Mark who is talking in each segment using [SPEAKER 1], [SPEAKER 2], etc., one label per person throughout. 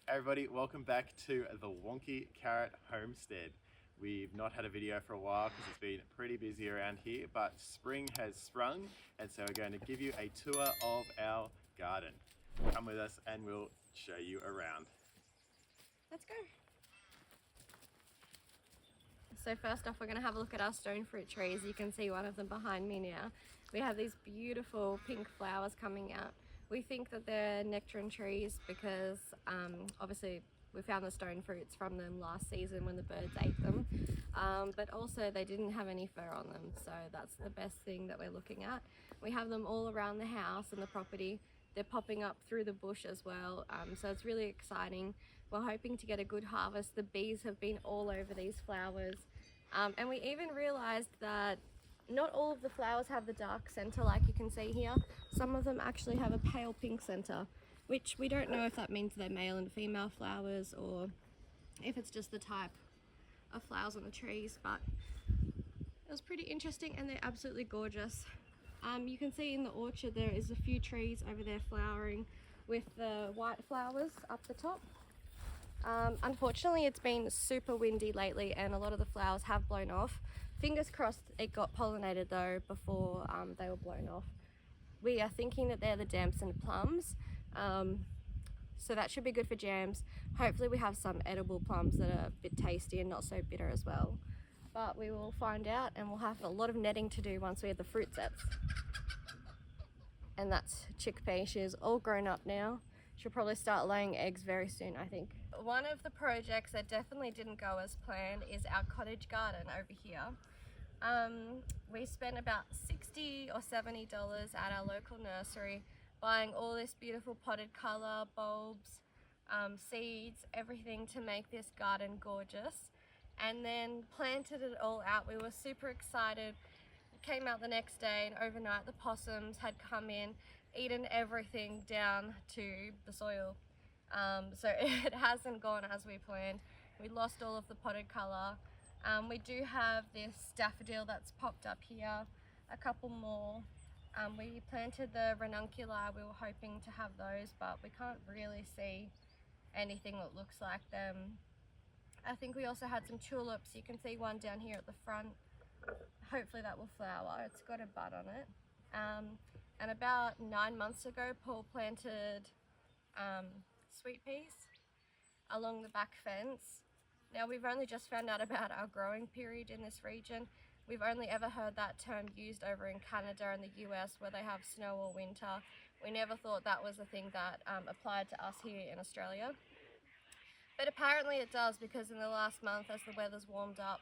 [SPEAKER 1] Hey everybody, welcome back to the Wonky Carrot Homestead. We've not had a video for a while because it's been pretty busy around here, but spring has sprung and so we're going to give you a tour of our garden. Come with us and we'll show you around.
[SPEAKER 2] Let's go. So first off, we're going to have a look at our stone fruit trees. You can see one of them behind me now. We have these beautiful pink flowers coming out. We think that they're nectarine trees because obviously we found the stone fruits from them last season when the birds ate them, but also they didn't have any fur on them, so that's the best thing that we're looking at. We have them all around the house and the property. They're popping up through the bush as well, so it's really exciting. We're hoping to get a good harvest. The bees have been all over these flowers, and we even realized that not all of the flowers have the dark center like you can see here. Some of them actually have a pale pink center, which we don't know if that means they're male and female flowers or if it's just the type of flowers on the trees, but it was pretty interesting and they're absolutely gorgeous. You can see in the orchard there is a few trees over there flowering with the white flowers up the top. Unfortunately, it's been super windy lately and a lot of the flowers have blown off. Fingers crossed it got pollinated though before they were blown off. We are thinking that they're the damson plums, so that should be good for jams. Hopefully we have some edible plums that are a bit tasty and not so bitter as well. But we will find out, and we'll have a lot of netting to do once we have the fruit sets. And that's Chickpea. She is all grown up now. She'll probably start laying eggs very soon, I think. One of the projects that definitely didn't go as planned is our cottage garden over here. We spent about $60 or $70 at our local nursery buying all this beautiful potted colour, bulbs, seeds, everything to make this garden gorgeous, and then planted it all out. We were super excited. Came out the next day and overnight the possums had come in, eaten everything down to the soil. So it hasn't gone as we planned. We lost all of the potted colour. We do have this daffodil that's popped up here, a couple more. We planted the ranunculi. We were hoping to have those, but we can't really see anything that looks like them. I think we also had some tulips. You can see one down here at the front. Hopefully that will flower. It's got a bud on it. And about 9 months ago, Paul planted sweet peas along the back fence. Now we've only just found out about our growing period in this region. We've only ever heard that term used over in Canada and the US where they have snow or winter. We never thought that was a thing that applied to us here in Australia. But apparently it does, because in the last month as the weather's warmed up,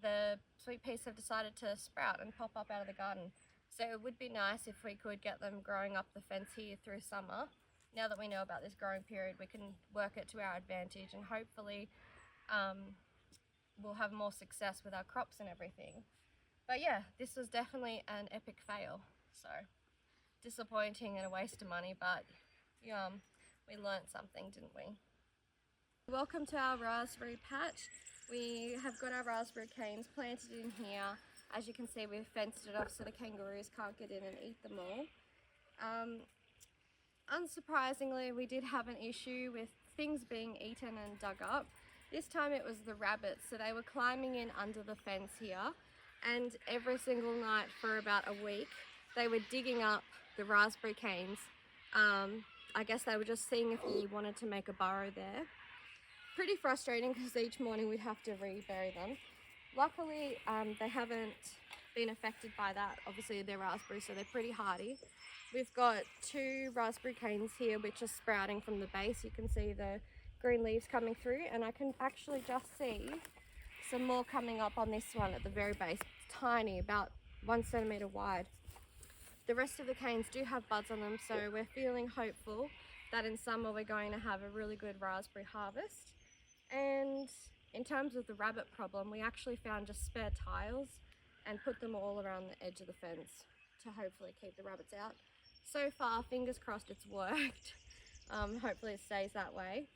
[SPEAKER 2] the sweet peas have decided to sprout and pop up out of the garden. So it would be nice if we could get them growing up the fence here through summer. Now that we know about this growing period, we can work it to our advantage, and hopefully we'll have more success with our crops and everything. But yeah, this was definitely an epic fail. So disappointing and a waste of money, but we learnt something, didn't we? Welcome to our raspberry patch. We have got our raspberry canes planted in here. As you can see, we've fenced it off so the kangaroos can't get in and eat them all. Unsurprisingly, we did have an issue with things being eaten and dug up. This time it was the rabbits, so they were climbing in under the fence here, and every single night for about a week they were digging up the raspberry canes. I guess they were just seeing if we wanted to make a burrow there. Pretty frustrating because each morning we'd have to rebury them. Luckily, they haven't been affected by that. Obviously they're raspberries, so they're pretty hardy. We've got 2 raspberry canes here which are sprouting from the base. You can see the green leaves coming through, and I can actually just see some more coming up on this one at the very base. It's tiny, about 1 centimetre wide. The rest of the canes do have buds on them, so we're feeling hopeful that in summer we're going to have a really good raspberry harvest. And in terms of the rabbit problem, we actually found just spare tiles and put them all around the edge of the fence to hopefully keep the rabbits out. So far, fingers crossed, it's worked. Hopefully it stays that way.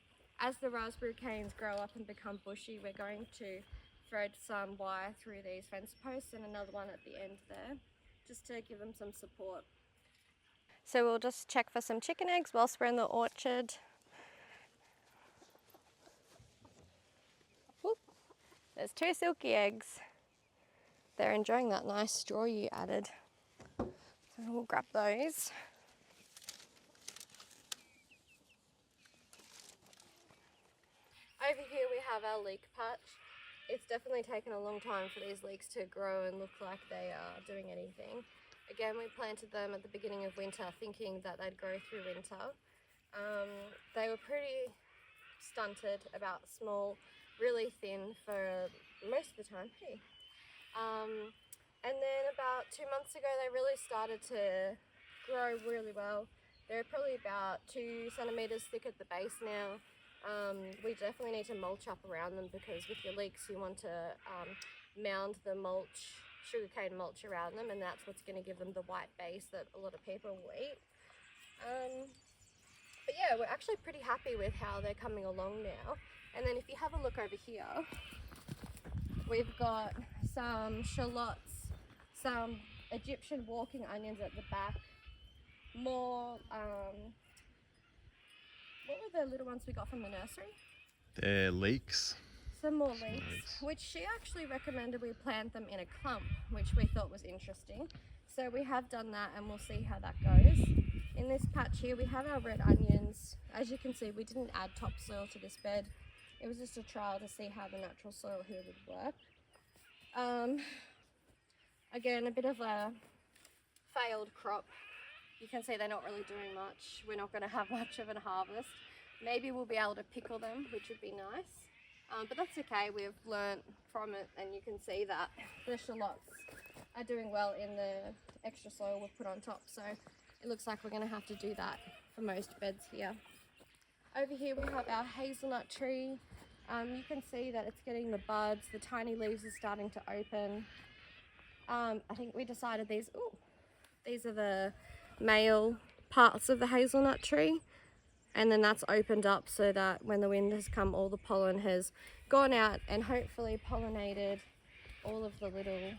[SPEAKER 2] As the raspberry canes grow up and become bushy, we're going to thread some wire through these fence posts and another one at the end there, just to give them some support. So we'll just check for some chicken eggs whilst we're in the orchard. There's 2 silky eggs. They're enjoying that nice straw you added. So we'll grab those. Over here we have our leek patch. It's definitely taken a long time for these leeks to grow and look like they are doing anything. Again, we planted them at the beginning of winter thinking that they'd grow through winter. They were pretty stunted, about small, really thin for most of the time. Hey. And then about 2 months ago they really started to grow really well. They're probably about 2 centimeters thick at the base now. We definitely need to mulch up around them because with your leeks you want to mound the mulch, sugarcane mulch around them, and that's what's going to give them the white base that a lot of people will eat. But yeah, we're actually pretty happy with how they're coming along now. And then if you have a look over here, we've got some shallots, some Egyptian walking onions at the back, more what were the little ones we got from the nursery?
[SPEAKER 1] They're leeks.
[SPEAKER 2] Some more leeks, which she actually recommended we plant them in a clump, which we thought was interesting. So we have done that and we'll see how that goes. In this patch here we have our red onions. As you can see, we didn't add topsoil to this bed. It was just a trial to see how the natural soil here would work. Again, a bit of a failed crop. You can see they're not really doing much. We're not going to have much of a harvest. Maybe we'll be able to pickle them, which would be nice. But that's okay, we've learnt from it, and you can see that the shallots are doing well in the extra soil we've put on top. So it looks like we're going to have to do that for most beds here. Over here we have our hazelnut tree. You can see that it's getting the buds, the tiny leaves are starting to open. I think we decided these are the male parts of the hazelnut tree, and then that's opened up so that when the wind has come, all the pollen has gone out and hopefully pollinated all of the little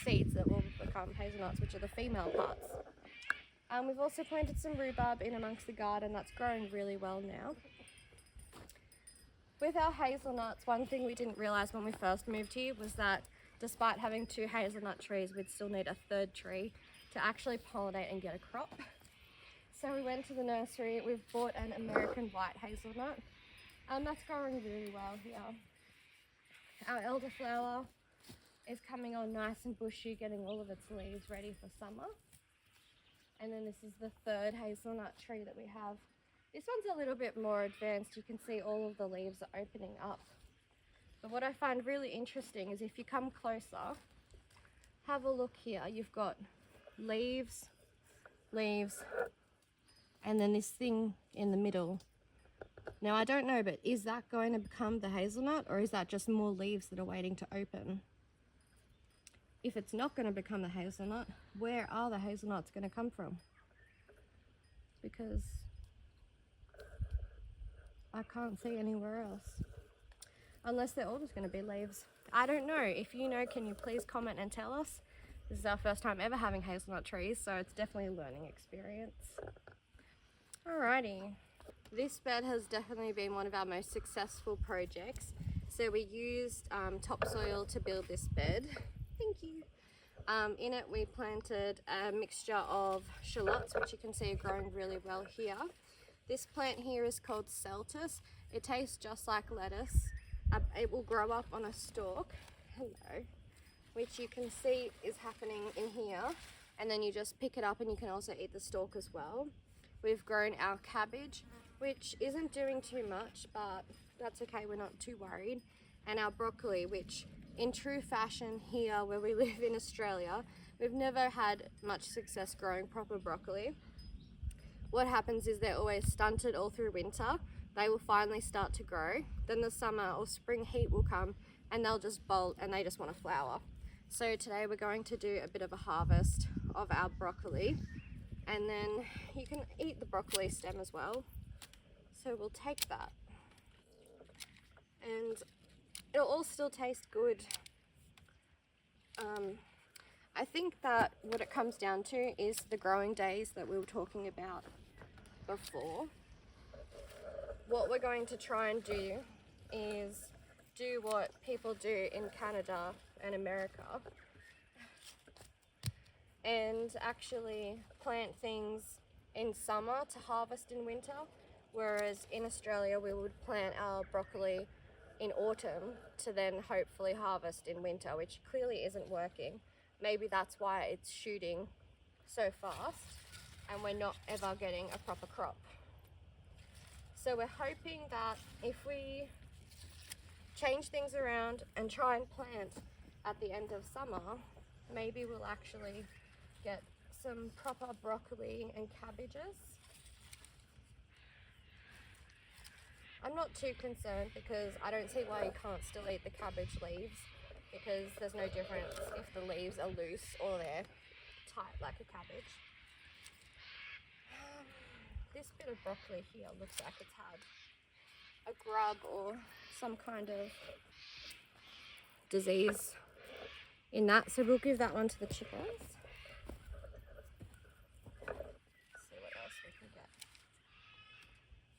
[SPEAKER 2] seeds that will become hazelnuts, which are the female parts. We've also planted some rhubarb in amongst the garden. That's growing really well now. With our hazelnuts, one thing we didn't realise when we first moved here was that despite having 2 hazelnut trees, we'd still need a 3rd tree to actually pollinate and get a crop. So we went to the nursery, we've bought an American white hazelnut, and that's growing really well here. Our elderflower is coming on nice and bushy, getting all of its leaves ready for summer. And then this is the 3rd hazelnut tree that we have. This one's a little bit more advanced. You can see all of the leaves are opening up. But what I find really interesting is if you come closer, have a look here. You've got leaves, leaves, and then this thing in the middle. Now I don't know, but is that going to become the hazelnut, or is that just more leaves that are waiting to open? If it's not going to become the hazelnut, where are the hazelnuts going to come from? Because I can't see anywhere else. Unless they're all just going to be leaves. I don't know. If you know, can you please comment and tell us? This is our first time ever having hazelnut trees, so it's definitely a learning experience. Alrighty. This bed has definitely been one of our most successful projects. So we used topsoil to build this bed. Thank you. In it we planted a mixture of shallots, which you can see are growing really well here. This plant here is called celtis. It tastes just like lettuce. It will grow up on a stalk. Hello. Which you can see is happening in here, and then you just pick it up and you can also eat the stalk as well. We've grown our cabbage, which isn't doing too much, but that's okay, we're not too worried. And our broccoli, which in true fashion here where we live in Australia, we've never had much success growing proper broccoli. What happens is they're always stunted all through winter. They will finally start to grow. Then the summer or spring heat will come and they'll just bolt and they just want to flower. So today we're going to do a bit of a harvest of our broccoli, and then you can eat the broccoli stem as well. So we'll take that, and it'll all still taste good. I think that what it comes down to is the growing days that we were talking about before. What we're going to try and do is do what people do in Canada and America and actually plant things in summer to harvest in winter, whereas in Australia we would plant our broccoli in autumn to then hopefully harvest in winter, which clearly isn't working. Maybe that's why it's shooting so fast and we're not ever getting a proper crop. So we're hoping that if we change things around and try and plant at the end of summer, maybe we'll actually get some proper broccoli and cabbages. I'm not too concerned because I don't see why you can't still eat the cabbage leaves, because there's no difference if the leaves are loose or they're tight like a cabbage. This bit of broccoli here looks like it's had a grub or some kind of disease in that, so we'll give that one to the chickens. See what else we can get.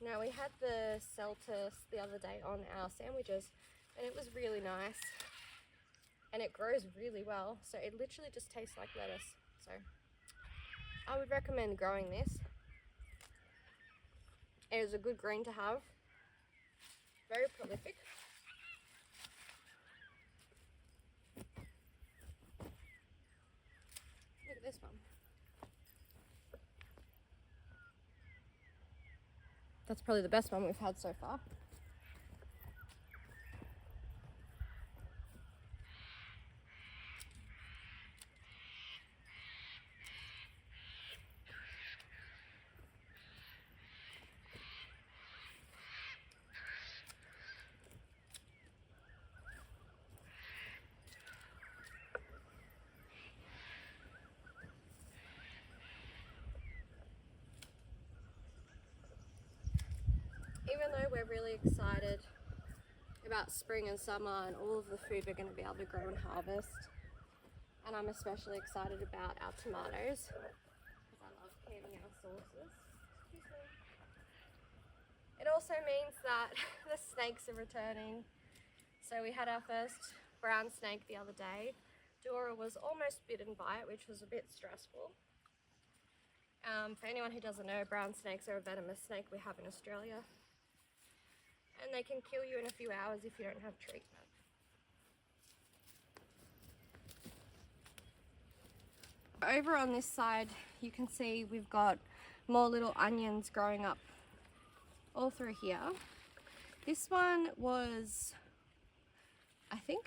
[SPEAKER 2] Now, we had the celtus the other day on our sandwiches and it was really nice and it grows really well, so it literally just tastes like lettuce. So I would recommend growing this. It is a good green to have, very prolific. Look at this one. That's probably the best one we've had so far. Even though we're really excited about spring and summer and all of the food we're going to be able to grow and harvest, and I'm especially excited about our tomatoes because I love canning our sauces. It also means that the snakes are returning. So we had our first brown snake the other day. Dora was almost bitten by it, which was a bit stressful. For anyone who doesn't know, brown snakes are a venomous snake we have in Australia. And they can kill you in a few hours if you don't have treatment. Over on this side, you can see we've got more little onions growing up all through here. This one was, I don't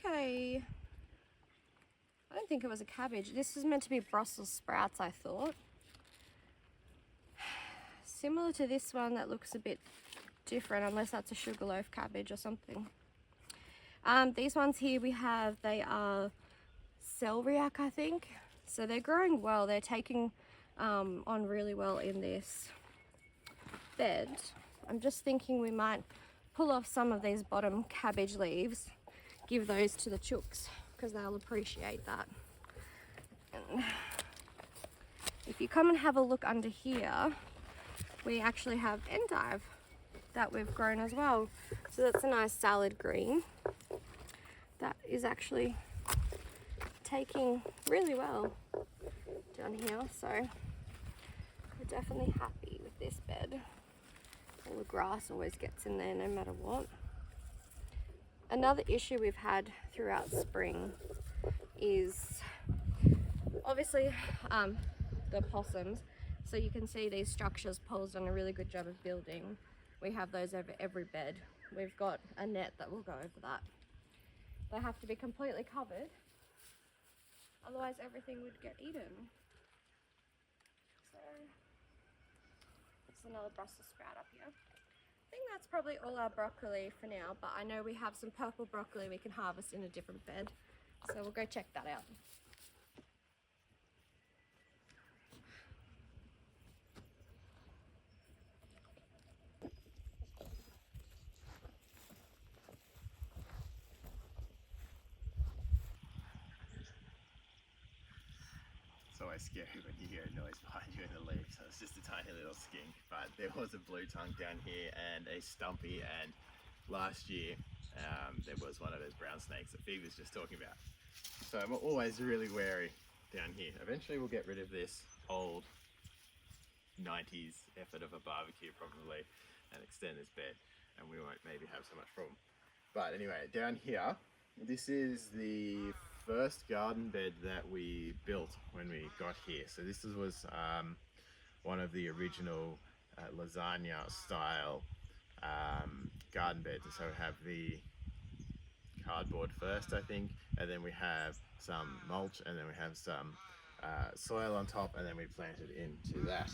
[SPEAKER 2] think it was a cabbage. This was meant to be Brussels sprouts, I thought. Similar to this one that looks a bit different, unless that's a sugarloaf cabbage or something. These ones here we have, they are celeriac, I think. So they're growing well. They're taking on really well in this bed. I'm just thinking we might pull off some of these bottom cabbage leaves, give those to the chooks because they'll appreciate that. And if you come and have a look under here, we actually have endive that we've grown as well. So that's a nice salad green that is actually taking really well down here. So we're definitely happy with this bed. All the grass always gets in there no matter what. Another issue we've had throughout spring is obviously the possums. So you can see these structures Paul's done a really good job of building. We have those over every bed. We've got a net that will go over that. They have to be completely covered, otherwise everything would get eaten. So there's another Brussels sprout up here. I think that's probably all our broccoli for now, but I know we have some purple broccoli we can harvest in a different bed. So we'll go check that out.
[SPEAKER 1] It's always scary when you hear a noise behind you in the leaves. So it's just a tiny little skink, but there was a blue tongue down here and a stumpy, and last year there was one of those brown snakes that Phoebe was just talking about. So I'm always really wary down here. Eventually we'll get rid of this old 90s effort of a barbecue probably and extend this bed, and we won't maybe have so much problem. But anyway, down here, this is the first garden bed that we built when we got here. So this was one of the original lasagna style garden beds. And so we have the cardboard first, I think, and then we have some mulch, and then we have some soil on top, and then we planted into that.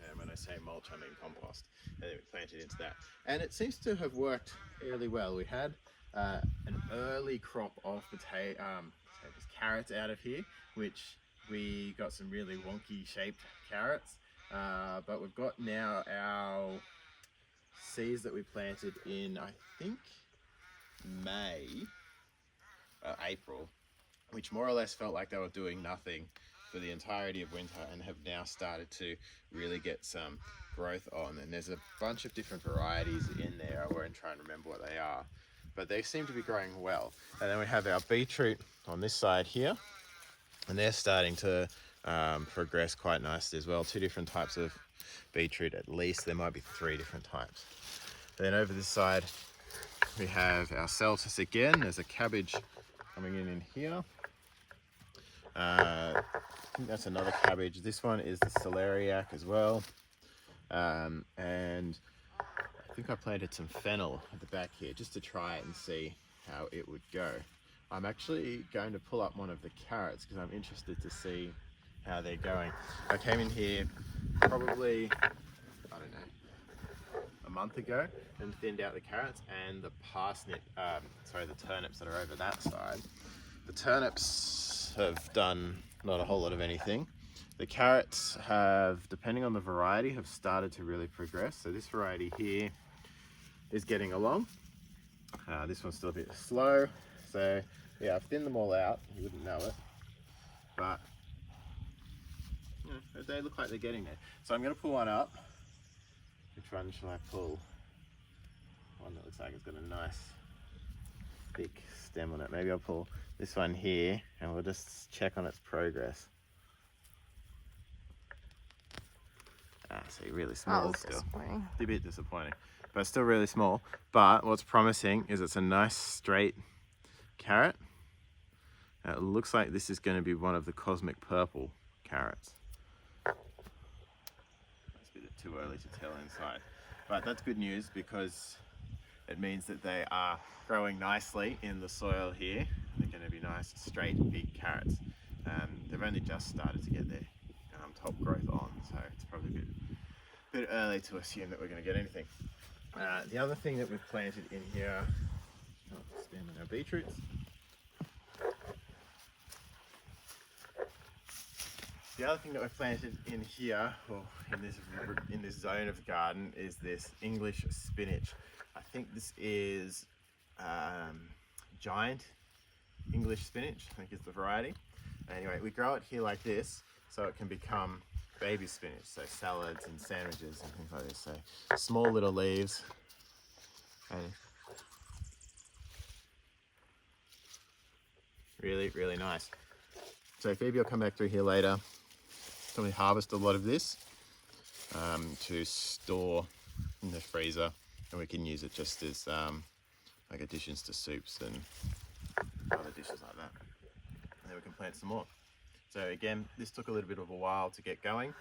[SPEAKER 1] And when I say mulch, I mean compost. And then we planted into that. And it seems to have worked really well. We had an early crop of carrots out of here, which we got some really wonky shaped carrots. But we've got now our seeds that we planted in, I think, April, which more or less felt like they were doing nothing for the entirety of winter, and have now started to really get some growth on. And there's a bunch of different varieties in there. I won't try and remember what they are, but they seem to be growing well. And then we have our beetroot on this side here, and they're starting to progress quite nicely as well. 2 different types of beetroot at least. There might be 3 different types. And then over this side we have our shallots again. There's a cabbage coming in here. I think that's another cabbage. This one is the celeriac as well. And I think I planted some fennel at the back here just to try it and see how it would go. I'm actually going to pull up one of the carrots because I'm interested to see how they're going. I came in here probably, I don't know, a month ago and thinned out the carrots and the the turnips that are over that side. The turnips have done not a whole lot of anything. The carrots have, depending on the variety, have started to really progress. So this variety here is getting along. This one's still a bit slow. So yeah, I've thinned them all out. You wouldn't know it, but they look like they're getting there. So I'm going to pull one up. Which one shall I pull? One that looks like it's got a nice thick stem on it. Maybe I'll pull this one here and we'll just check on its progress. See, really small still. A bit disappointing, but still really small. But what's promising is it's a nice straight carrot. It looks like this is going to be one of the cosmic purple carrots. It's a bit too early to tell inside, but that's good news because it means that they are growing nicely in the soil here. They're going to be nice, straight, big carrots. They've only just started to get their top growth on, so it's probably a bit early to assume that we're going to get anything. The other thing that we've planted in here, stand on our beetroots. The other thing that we've planted in here, or in this zone of the garden, is this English spinach. I think this is giant English spinach, I think is the variety. Anyway, we grow it here like this so it can become baby spinach, so salads and sandwiches and things like this. So small little leaves. And really, really nice. So Phoebe will come back through here later, probably harvest a lot of this to store in the freezer, and we can use it just as like additions to soups and other dishes like that. And then we can plant some more. So again, this took a little bit of a while to get going,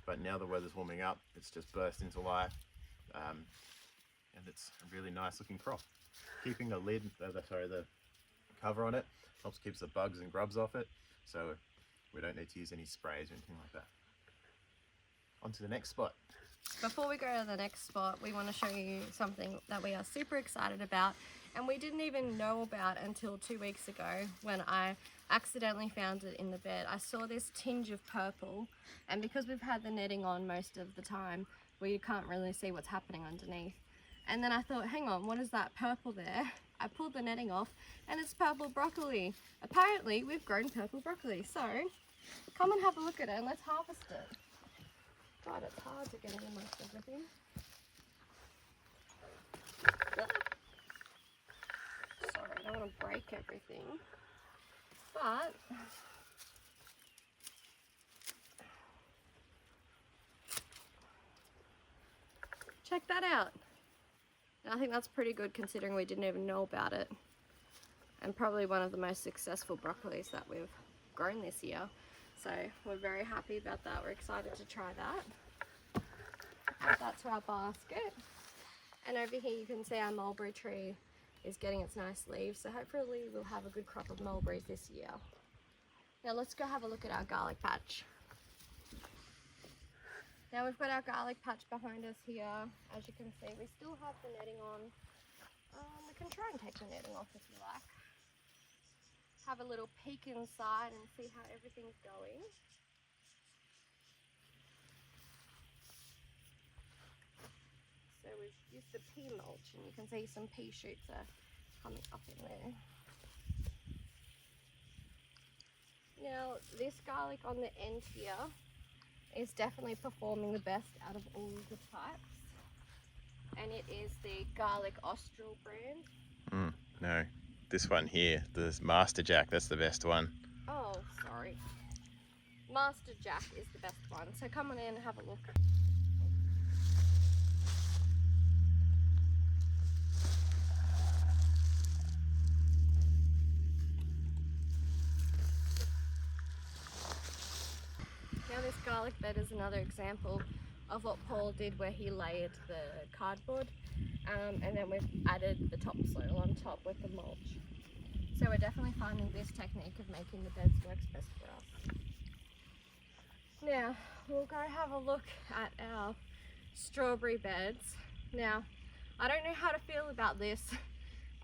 [SPEAKER 1] but now the weather's warming up, it's just burst into life, and it's a really nice looking crop. Keeping the cover on it helps keep the bugs and grubs off it, so we don't need to use any sprays or anything like that. On to the next spot.
[SPEAKER 2] Before we go to the next spot, we want to show you something that we are super excited about, and we didn't even know about until 2 weeks ago when I accidentally found it in the bed. I saw this tinge of purple, and because we've had the netting on most of the time, we can't really see what's happening underneath. And then I thought, hang on, what is that purple there? I pulled the netting off and it's purple broccoli. Apparently we've grown purple broccoli, so come and have a look at it and let's harvest it. God, it's hard to get in amongst everything. break everything. But check that out. And I think that's pretty good considering we didn't even know about it. And probably one of the most successful broccolis that we've grown this year. So we're very happy about that. We're excited to try that. Add that to our basket. And over here you can see our mulberry tree is getting its nice leaves. So hopefully we'll have a good crop of mulberries this year. Now let's go have a look at our garlic patch. Now we've got our garlic patch behind us here. As you can see, we still have the netting on. We can try and take the netting off if you like. Have a little peek inside and see how everything's going. So we've used the pea mulch and you can see some pea shoots are coming up in there. Now this garlic on the end here is definitely performing the best out of all the types. And it is the garlic Austral brand.
[SPEAKER 1] No, this one here, the Master Jack, that's the best one.
[SPEAKER 2] Oh, sorry. Master Jack is the best one. So come on in and have a look. Now this garlic bed is another example of what Paul did where he layered the cardboard and then we've added the topsoil on top with the mulch. So we're definitely finding this technique of making the beds works best for us. Now we'll go have a look at our strawberry beds. Now I don't know how to feel about this.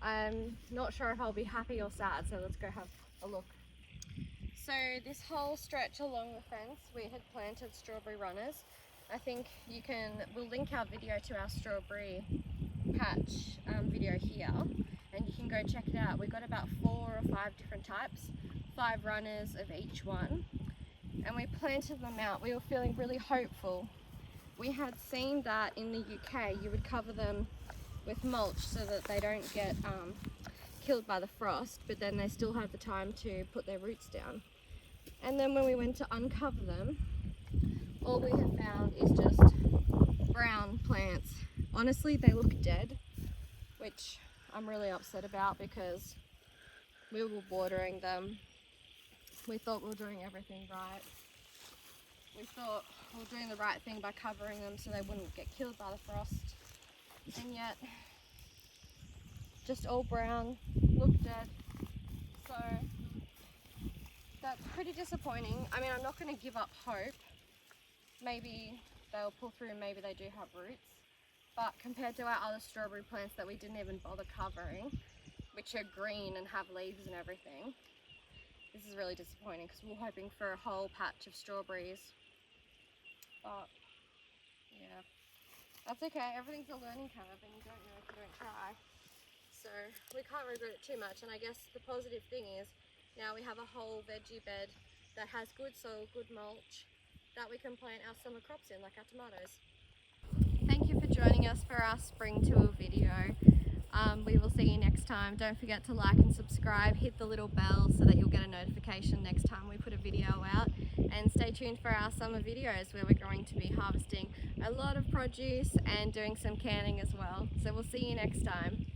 [SPEAKER 2] I'm not sure if I'll be happy or sad, so let's go have a look. So this whole stretch along the fence we had planted strawberry runners. I think we'll link our video to our strawberry patch video here and you can go check it out. We've got about 4 or 5 different types, 5 runners of each one, and we planted them out. We were feeling really hopeful. We had seen that in the UK you would cover them with mulch so that they don't get killed by the frost, but then they still have the time to put their roots down. And then when we went to uncover them, all we have found is just brown plants. Honestly, they look dead, which I'm really upset about because we were watering them. We thought we were doing everything right. We thought we were doing the right thing by covering them so they wouldn't get killed by the frost. And yet, just all brown, look dead. So that's pretty disappointing. I mean, I'm not going to give up hope. Maybe they'll pull through, maybe they do have roots. But compared to our other strawberry plants that we didn't even bother covering, which are green and have leaves and everything, this is really disappointing because we were hoping for a whole patch of strawberries. But yeah, that's okay. Everything's a learning curve and you don't know if you don't try. So we can't regret it too much. And I guess the positive thing is now we have a whole veggie bed that has good soil, good mulch, that we can plant our summer crops in, like our tomatoes. Thank you for joining us for our spring tour video. We will see you next time. Don't forget to like and subscribe, hit the little bell so that you'll get a notification next time we put a video out, and stay tuned for our summer videos where we're going to be harvesting a lot of produce and doing some canning as well. So we'll see you next time.